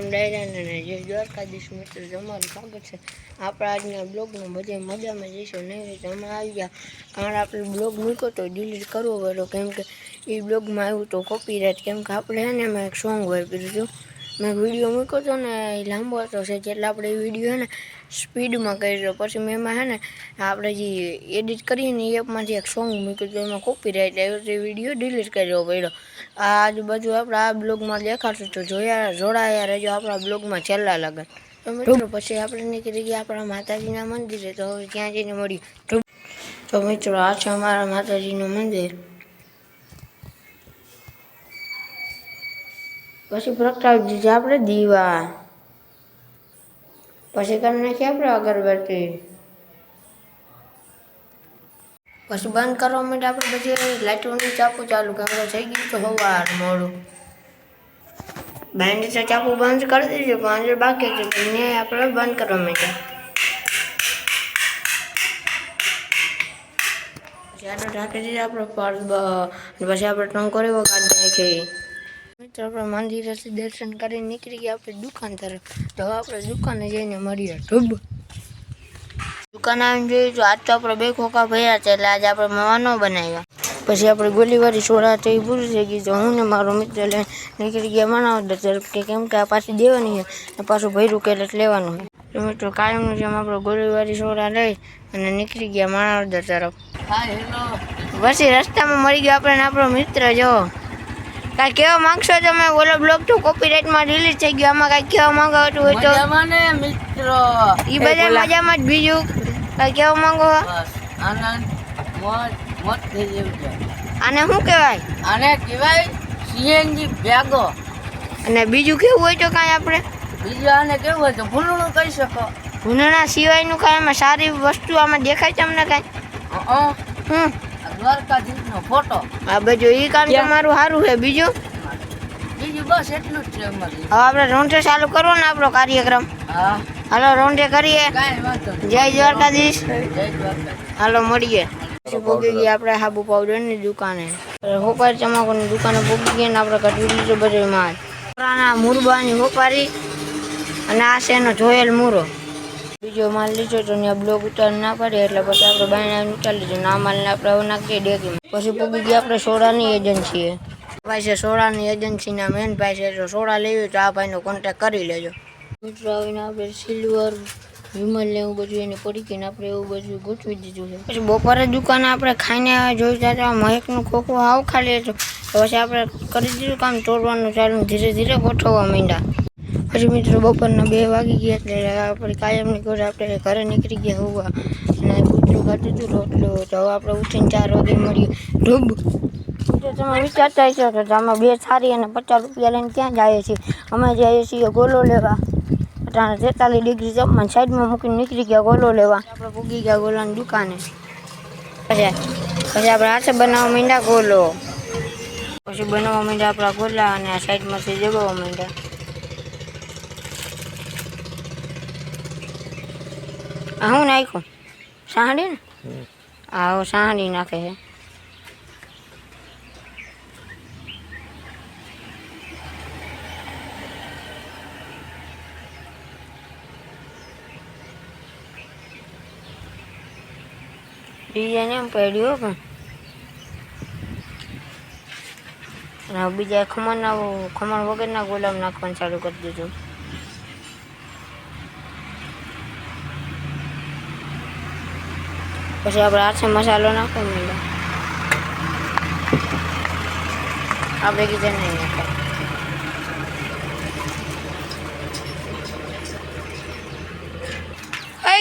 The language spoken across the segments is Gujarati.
રામ ડાયરા ને જે દ્વારકાધીશ મિત્રો તમારું સ્વાગત છે આપણા આજના બ્લોગમાં બધે મજામાં જઈશું નહીં તમે આવી ગયા કારણ આપણે બ્લોગ મૂક્યો તો ડિલીટ કરવો પડ્યો કેમ કે એ બ્લોગમાં આવ્યું તો કોપીરાઇટ કેમ કે આપણે છે ને મેં એક સોંગ વાપર્યું હતું મેં વિડીયો મૂક્યો હતો ને એ લાંબો હતો છે એટલે આપણે એ વિડીયો છે ને સ્પીડમાં કર્યો પછી મેં એમાં છે ને આપણે જે એડિટ કરીએ ને એ એપમાંથી એક સોંગ મૂક્યું હતું એમાં કોપીરાઇટ આવ્યો તો એ વિડીયો ડિલીટ કરવો પડ્યો આ આજુબાજુ આપણે આ બ્લોગમાં દેખાડશું તો જોડાયા રહેજો આપણા બ્લોગમાં છેલ્લા લગન તો મિત્રો પછી આપણે નીકળી ગયા આપણા માતાજીના મંદિરે તો હવે ત્યાં જઈને મળ્યું તો મિત્રો આ છે અમારા માતાજીનું મંદિર પછી પ્રગટાવી દીધી આપણે દીવા પછી કરી નાખીએ આપણે અગરબત્તી પછી બંધ કરવા માટે આપણે બધી લાઇટોની ચાપુ ચાલુ કેમ કે થઈ ગયું તો સવાર મોડું બાઈને તો ચાપુ બંધ કરી દીધું પણ અંદર બાકી છે એને આપણે બંધ કરવા માંડ્યા પછી આપણે ઢાંકી દીધા આપણે પછી આપણે ટંકોરી કાઢી નાખી મિત્રો આપણે મંદિરેથી દર્શન કરીને નીકળી ગયા આપણે દુકાન તરફ તો આપણે દુકાને જઈને મળીએ ઢૂબ દુકાન આવીને જોયું તો આજ તો આપણે 2 ખોખા ભર્યા છે એટલે આજે આપણે માવા ન બનાવ્યા પછી આપણે ગોલીવાળી સોડા તો એ પૂરી થઈ ગઈ તો હું ને મારો મિત્ર લઈને નીકળી ગયા માણાવદર તરફ કે કેમ કે આ પાછી દેવાની છે ને પાછું ભર્યું કે એટલે લેવાનું છે તો મિત્રો કાયમનું જેમ આપણે ગોલીવાળી સોડા લઈ અને નીકળી ગયા માણાવદર તરફ પછી રસ્તામાં મળી ગયો આપણે આપણો મિત્ર જો કાંઈ કહેવા માંગશો તમે ઓલો બ્લોગ તો કોપીરાઇટમાં રિલીઝ થઈ ગયો આમાં કાંઈ કહેવા માંગતું હોય તો મિત્રો એ બધા મજામાં જ બીજું કાંઈ કહેવા માંગો આનંદ મોજ થઈ જેવું છે આને શું કહેવાય આને કહેવાય સીએનજી બેગો અને બીજું કેવું હોય તો કાંઈ આપણે બીજું આને કેવું હોય તો ભૂલણું કહી શકો ભૂનણા સિવાયનું કાંઈ આમાં સારી વસ્તુ આમાં દેખાય તમને કાંઈ દ્વારકાધીશનો ફોટો આ બાજુ એ કામ તમારું સારું છે બીજું બસ એટલું જ છે અમારી હવે આપણે રોંઢે ચાલુ કરવો ને આપણો કાર્યક્રમ હા હાલો રોંઢે કરીએ કાંઈ વાંધો નહીં. જય દ્વારકાધીશ જય દ્વારકાધીશ. હાલો મળીએ પછી ભોગી ગયા આપણે હાબુ પાવડરની દુકાને હોપારી તમાકુની દુકાને ભોગી ગયા ને આપણે કઢવી લીધો બધો માલ પુરાણા મુરબાની હોપારી અને આ છે એનો જોયેલ મૂરો બીજો માલ લીધો તો ત્યાં બ્લોક ઉતાર ના પડે એટલે પછી આપણે બાયણા ઉતારી લીધો આ માલને આપણે હવે નાખીએ ડેકીમાં પછી ભોગી ગયા આપણે સોડાની એજન્સીએ ભાઈ છે સોડાની એજન્સીના મેન ભાઈ છે તો સોડા લેવી તો આ ભાઈનો કોન્ટેક કરી લેજો મિત્રો આવીને આપણે સિલ્વર વિમલ ને એવું બધું એને પડી ગઈને આપણે એવું બધું ગોઠવી દીધું છે પછી બપોરે દુકાને આપણે ખાઈને જોઈતા હતા મહેકનું ખોખું આવ ખાલી હતું તો પછી આપણે કરી દીધું કામ તોડવાનું ચાલુ ધીરે ધીરે ગોઠવવા માંડ્યા પછી મિત્રો બપોરના 2 વાગી ગયા એટલે આપણે કાયમની ઘરે આપણે ઘરે નીકળી ગયા હોવા અને કૂતરું ખાતું હતું રોટલો તો હવે આપણે ઉઠીને 4 વાગે મળીએ ઢૂબ તમે વિચારતા હશો કે અમે 2 થાળી અને 50 રૂપિયા લઈને ક્યાં જઈએ છીએ અમે જઈએ છીએ ગોલો લેવા 43 ડિગ્રી તાપમાન સાઈડમાં મૂકીને નીકળી ગયા ગોલો લેવા આપણે પૂગી ગયા ગોલાની દુકાને પછી આપણે હાથે બનાવવા માંડ્યા ગોલો પછી બનાવવા માંડ્યા આપણા ગોલા અને આ સાઈડમાંથી દબાવવા માંડ્યા આ હું નાખ્યું સાંડી ને આવો સાંડી નાખે છે ડિઝાઇન એમ પડ્યું પણ અને બીજા ખમણ વગરના ગુલામ નાખવાનું ચાલુ કરી દીધું પછી આપણે હાથે મસાલો નાખવા માંડ્યો આપણે કીધું નહીં નાખે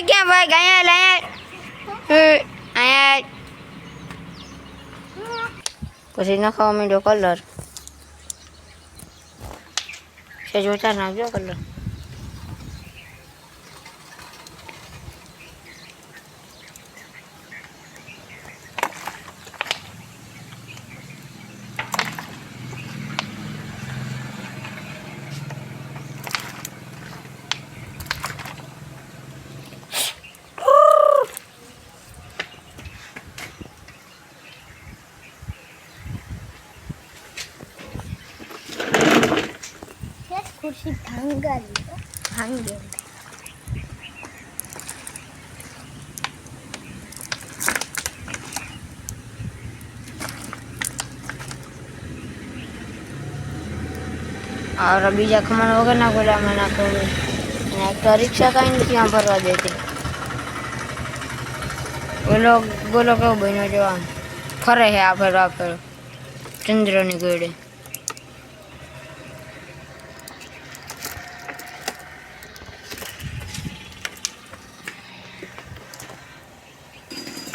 ક્યાં ભાઈ ગયા લાયા પછી નાખવા માંડ્યો કલર છે જોતા નાખજો કલર खुर्शी और बीजा खमण वगैरह ना गोलाમાં નાખો અને એક તો રિક્ષા કાંઈ નથી આમ ફરવા દેતી. ઓલો ગોલો કેવો બન્યો જો આમ ફરે છે આ ફેર ચંદ્રની ગોળે.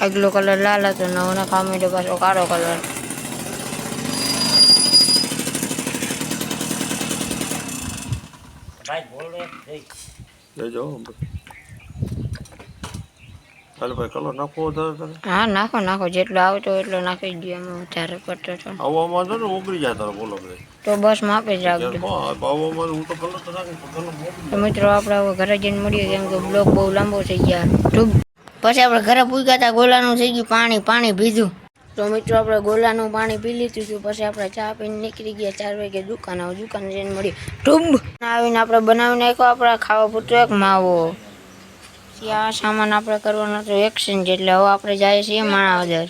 આગલો કલર લાલ હતો ને ઓના કામીડો પાછો કાળો કલર. લેજો હાલ ભાઈ કલર નાખવો વધારે હા નાખો નાખો જેટલો આવતો એટલો નાખી જ દો. એમાં વધારે પડતો તો આવવામાં તો ને ઓગળી જાય તારે બોલો ભાઈ તો બસ માપે જ રાખજો. આવવામાં હું તો કલર તો નાખી કલર તો મિત્રો આપણે હવે ઘરે જઈને મળીએ કેમ કે બ્લોગ બહુ લાંબો થઈ ગયા. પછી આપણે ઘરે પૂગ્યા હતા ગોલાનું થઈ ગયું પાણી ભીધું. તો મિત્રો આપણે ગોલાનું પાણી પી લીધું હતું. પછી આપણે ચા પીને નીકળી ગયા 4 વાગે દુકાને જઈને મળીએ. આવીને આપણે બનાવી નાખ્યો આપણે ખાવા પૂરતો એક માવો. આ સામાન આપણે કરવાનો હતો એક્સચેન્જ એટલે હવે આપણે જઈએ છીએ માણાવદર.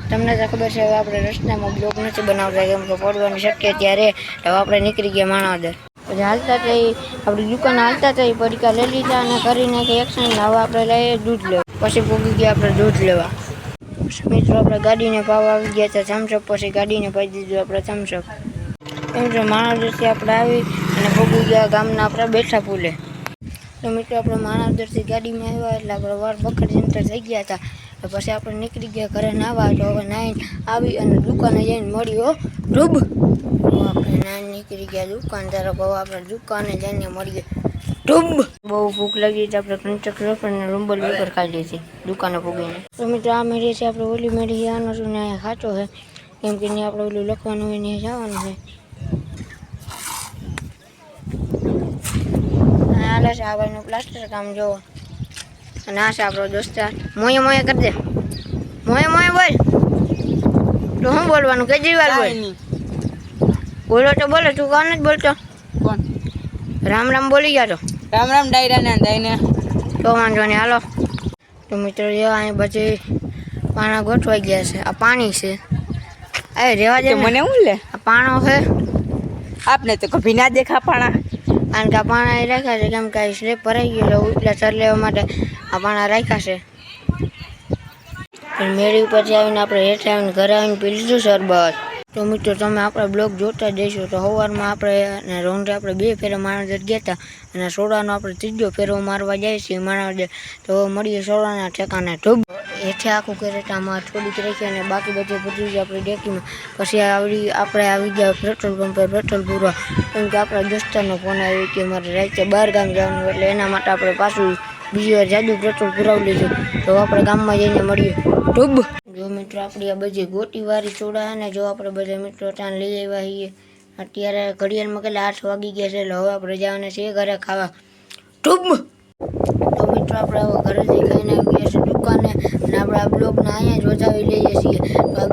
તમને તો ખબર છે હવે આપણે રસ્તામાં બ્લોગ નથી બનાવતા કેમ કે પડવાની શક્યતા રહે. હવે આપણે નીકળી ગયા માણાવદર. પછી હાલતા થઈ આપણી દુકાને હાલતા થઈ પડીકા લઈ લીધા અને કરી નાખી એક્સચેન્જ. હવે આપણે લઈએ દૂધ લેવા. પછી પૂગી ગયા આપણે દૂધ લેવા. મિત્રો આપણે ગાડીને ભાવ આવી ગયા હતા થમ્સઅપ. પછી ગાડીને પાઈ દીધું આપણે થમ્સઅપ. મિત્રો માણાવદરથી આપણે આવી અને પૂગી ગયા ગામના આપણે બેઠા પુલે. તો મિત્રો આપણે માણાવદરથી ગાડીમાં આવ્યા એટલે આપણે વાર બખડ જંતર થઈ ગયા હતા. પછી આપણે નીકળી ગયા ઘરે નાહવા. તો હવે નાહીને આવી અને દુકાને જઈને મળ્યો ડૂબ. આપણે નાહીને નીકળી ગયા દુકાન તરફ. હવે આપણે દુકાને જઈને મળીએ ડૂબ. બહુ ભૂખ લાગી હતી આપણે કંચક અને રૂંબલ વેફર ખાધી હતી દુકાને પૂગીને. તો મિત્રો આ મેળી છે આપણે ઓલી મેળી જવાનું છું ને અહીંયા ખાતો છે કેમ કે ત્યાં આપણે ઓલું લખવાનું હોય ત્યાં જવાનું છે. હાલે છે આગળનું પ્લાસ્ટર કામ જોવો. અને આ છે આપણો દોસ્તાર. મોએ કરી દે. મોએ બોલ. તો શું બોલવાનું કેજરીવાલ બોલ. બોલો તો બોલો તું કોણ જ બોલતો. કોણ રામ રામ બોલી ગયા તો. રામ રામ ડાયરા ને દાઈને તો વાંધો નહીં હાલો. તો મિત્રો અહીં બધી પાણા ગોઠવાઈ ગયા છે. આ પાણી છે એ રેવા દે મને હું લે આ પાણો છે. આપને તો કભી ના દેખા પાણા. કારણ કે આ પાણા એ રાખ્યા છે કેમ કે આ સ્લેબ ભરાઈ ગયેલો ઉપલા સર લેવા માટે આ પાણા રાખ્યા છે. મેળી ઉપરથી આવીને આપણે હેઠે આવીને ઘરે આવીને પી લીધું શરબત. તો મિત્રો તમે આપણા બ્લોગ જોતા જઈશો તો સવારમાં આપણે રાઉન્ડે આપણે 2 ફેરા માણાવદર ગયા હતા અને સોડાનો આપણે 3જો ફેરો મારવા જાય છીએ માણાવદર. તો મળીએ સોડાના ઠેકાને ધૂબ. હેઠે આખું કેરેટામાં થોડીક રાખી અને બાકી બધું જ આપણે ડેકીમાં. પછી આપણે આવી ગયા પેટ્રોલ પંપે પેટ્રોલ પૂરવા કેમ કે આપણા દોસ્તારનો ફોન આવ્યો કે મારે રાતે 12 ગામ જવાનું એટલે એના માટે આપણે પાછું બીજી વાર જાદુ પેટ્રોલ પુરાવી લીધું. તો આપણે ગામમાં જઈને મળીએ ધૂબ. જો મિત્રો આપણી આ બધી ગોટીવાળી સોડા અને જો આપણે બધા મિત્રો ત્યાં લઈ આવ્યા છીએ. અત્યારે ઘડિયાળમાં કેટલા 8 વાગી ગયા છે એટલે હવે આપણે જવાના છીએ ઘરે ખાવા ધૂબ. તો મિત્રો આપણે હવે ઘરેથી ખાઈને આવી ગયા છીએ દુકાને અને આપણે આ બ્લોગને અહીંયા જ વધાવી લઈએ છીએ. તો આ